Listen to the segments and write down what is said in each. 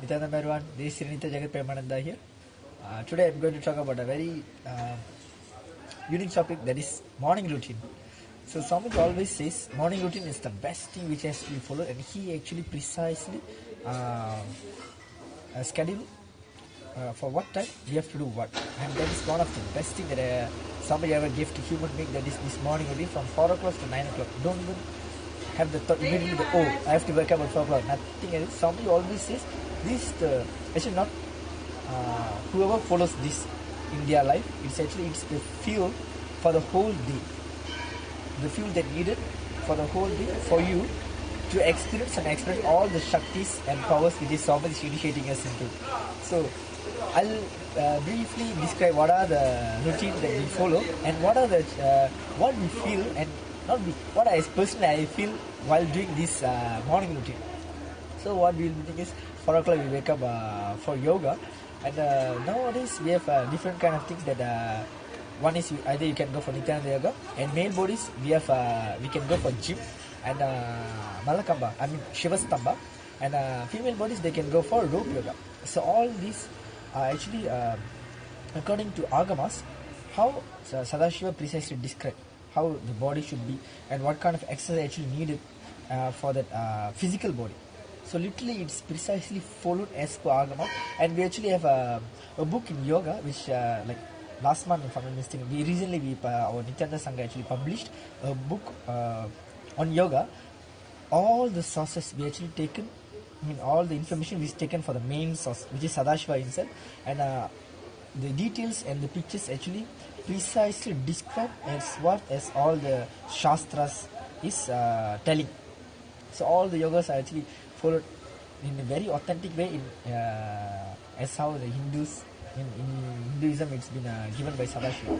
Nityananda everyone, this is Srinitha Jagat Premananda here. Today I'm going to talk about a very unique topic, that is morning routine. So Swamiji always says morning routine is the best thing which has to be followed, and he actually precisely schedule for what time we have to do what, and that is one of the best thing that somebody ever gave to human being, that is this morning routine from 4 o'clock to 9 o'clock. Don't even have the thought immediately that, oh, I have to wake up at 4 o'clock. Nothing else. Somebody always says this is the, actually not whoever follows this in their life, it's the fuel for the whole day, the fuel that needed for the whole day for you to experience and express all the shaktis and powers which is Swamiji is initiating us into. So I'll briefly describe what are the routines that we follow and what are the what we feel, and not we, what I personally I feel while doing this morning routine. So what we'll be doing is 4 o'clock we wake up for yoga, and nowadays we have different kind of things that one is either you can go for Nityananda yoga, and male bodies we have we can go for gym and Malakamba, I mean Shivastamba, and female bodies they can go for rope yoga. So all these are actually according to Agamas, how Sadashiva precisely described how the body should be and what kind of exercise actually needed for that physical body. So literally it's precisely followed as per Agama, and we actually have a book in yoga which like last month, if I'm not mistaken, our Nityananda Sangha actually published a book on yoga. All the sources we actually taken, I mean all the information is taken for the main source, which is Sadashiva himself, and the details and the pictures actually precisely describe as all the shastras is telling. So all the yogas are actually followed in a very authentic way as how the Hindus in Hinduism it's been given by Sadashiva.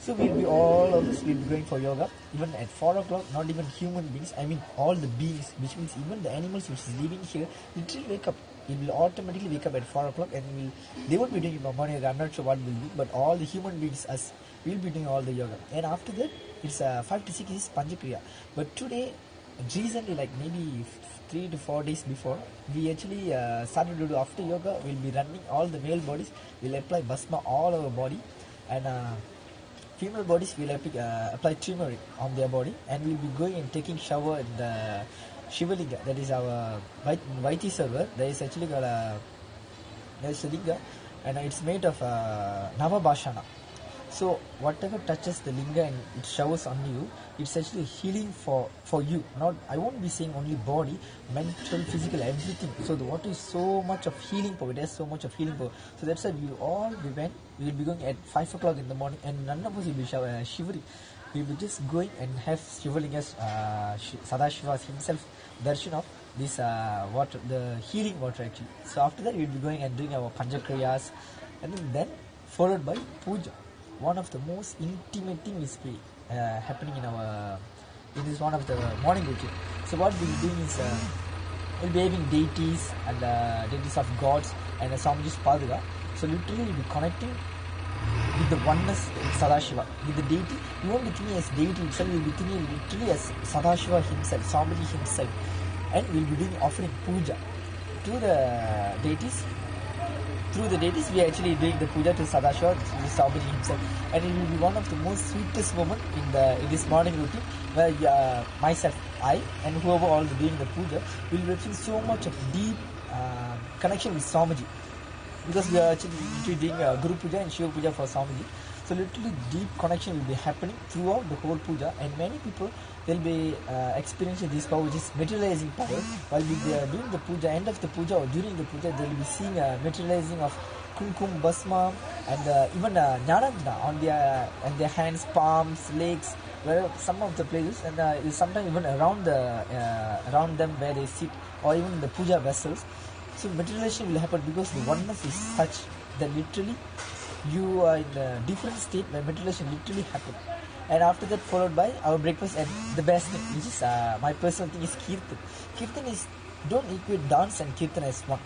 So all of us will be going for yoga even at 4 o'clock. Not even human beings, I mean all the beings, which means even the animals which is living here literally wake up. It will automatically wake up at 4 o'clock, and they won't be doing morning yoga. I'm not sure what will be, but all the human beings us will be doing all the yoga. And after that it's 5 to 6 is Panchakriya. But today, recently, like maybe 3 to 4 days before, we actually started to do after yoga. We'll be running all the male bodies. We'll apply Bhasma all over body, and female bodies will apply turmeric on their body, and we'll be going and taking shower in the Shivalinga. That is our Vaiti server. There is actually there's a linga, and it's made of Navabhashana. So whatever touches the linga and it showers on you, it's actually healing for you. Not, I won't be saying only body, mental, physical, everything. So the water is so much of healing power. It has so much of healing power. So that's why we will be going at 5 o'clock in the morning, and none of us will be shivering. We will just going and have Shivalinga's Sadashiva himself darshan of this water, the healing water actually. So after that we will be going and doing our Panchakriyas, and then followed by puja. One of the most intimate thing is happening in this one of the morning routine. So what we'll be doing is we'll be having deities and deities of gods and Swamiji's Paduka. So literally we'll be connecting with the oneness Sadashiva, with the deity. We won't be thinking as deity itself, we'll be thinking literally as Sadashiva himself, Swamiji himself, and we'll be doing offering puja to the deities. Through the deities, we are actually doing the puja to Sadashiva, to Swamiji himself, and it will be one of the most sweetest moments in this morning routine, where myself, I, and whoever all doing the puja will be feeling so much of deep connection with Swamiji, because we are actually doing Guru Puja and Shiva Puja for Swamiji. So literally deep connection will be happening throughout the whole puja, and many people will be experiencing this power, which is materializing power. While we are doing the puja, end of the puja or during the puja, they will be seeing materializing of kumkum, basma, and even jnanandana on their hands, palms, legs, where some of the places, and sometimes even around them where they sit, or even the puja vessels. So materialization will happen because the oneness is such that literally you are in a different state where materialization literally happens. And after that followed by our breakfast, and the best thing, which is my personal thing, is Kirtan. Kirtan is, don't equate dance and Kirtan as one.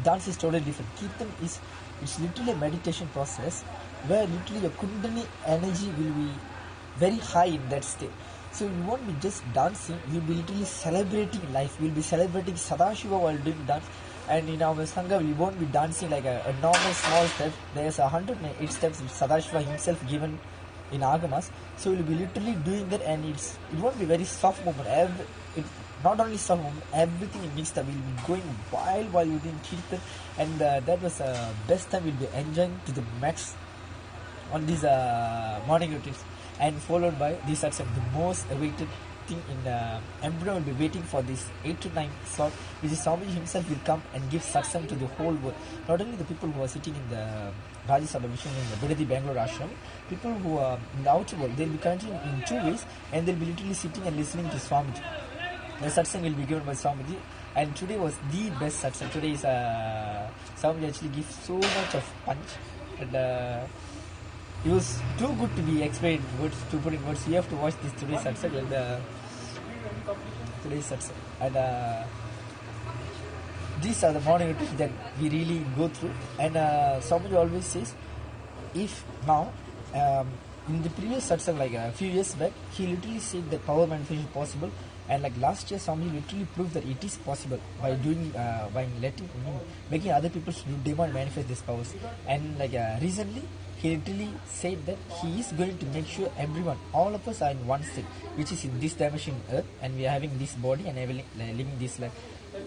Dance is totally different. Kirtan is, it's literally a meditation process where literally your Kundalini energy will be very high in that state. So you won't be just dancing, you'll be literally celebrating life. You'll be celebrating Sadashiva while doing dance. And in our Sangha, we won't be dancing like a normal small step. There's 108 steps which Sadashiva himself given in Agamas. So we'll be literally doing that, and it won't be very soft movement. Not only soft movement, everything is mixed up. We'll be going wild while we're doing Kirtan, and that was best time we'll be enjoying to the max on these morning routines, and followed by this satsang, the most awaited thing in everyone will be waiting for this 8 to 9 slot, which is Swamiji himself will come and give satsang to the whole world. Not only the people who are sitting in the Rajya Sabha Mission in the Bidadi Bangalore Ashram, people who are in the outer world, they'll be continuing in 2 ways, and they'll be literally sitting and listening to Swamiji. The satsang will be given by Swamiji, and today was the best satsang. Today is Swamiji actually gives so much of punch, and it was too good to be explained words, to put in words. You have to watch this today's satsang and today's satsang. And these are the morning routines that we really go through. And Swamiji always says, if now in the previous satsang, like a few years back, he literally said that power manifestation is possible. And like last year, Swamiji literally proved that it is possible by doing, by making other people do demand manifest these powers. And like recently, he literally said that he is going to make sure everyone, all of us are in one state, which is in this dimension Earth, and we are having this body and living this life.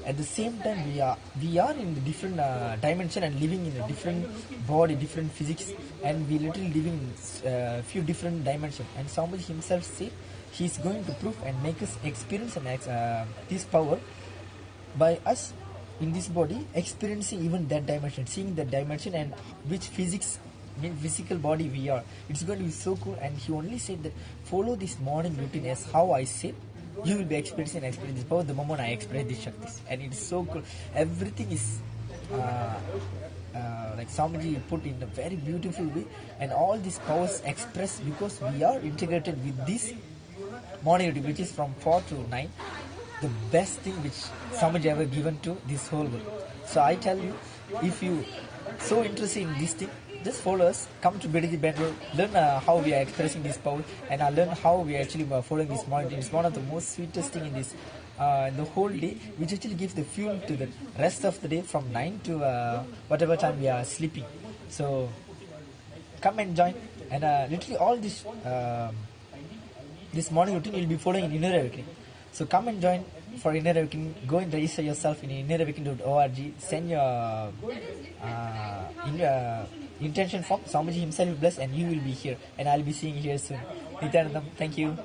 At the same time, we are in the different dimension and living in a different body, different physics, and we literally living in few different dimensions. And Swamiji himself said he is going to prove and make us experience and this power by us in this body experiencing even that dimension, seeing that dimension, and which physical body we are. It's going to be so cool. And he only said that follow this morning routine as how I said, you will be experiencing this power the moment I express these Shaktis. And it's so cool. Everything is like Swamiji put in a very beautiful way, and all these powers expressed because we are integrated with this morning routine, which is from 4 to 9, the best thing which Swamiji ever given to this whole world. So I tell you, if you so interested in this thing, just follow us, come to Bidadi Bangalore, learn how we are expressing this power, and learn how we are actually following this morning routine. It's one of the most sweetest thing in this in the whole day, which actually gives the fuel to the rest of the day from 9 to whatever time we are sleeping. So come and join, and literally all this morning routine you'll be following in Inner Awakening. So come and join for Inner Awakening. Go and register yourself in innerawakening.org. Send your intention form. Swamiji himself will bless, and you will be here, and I'll be seeing you here soon. Nityanandam, thank you.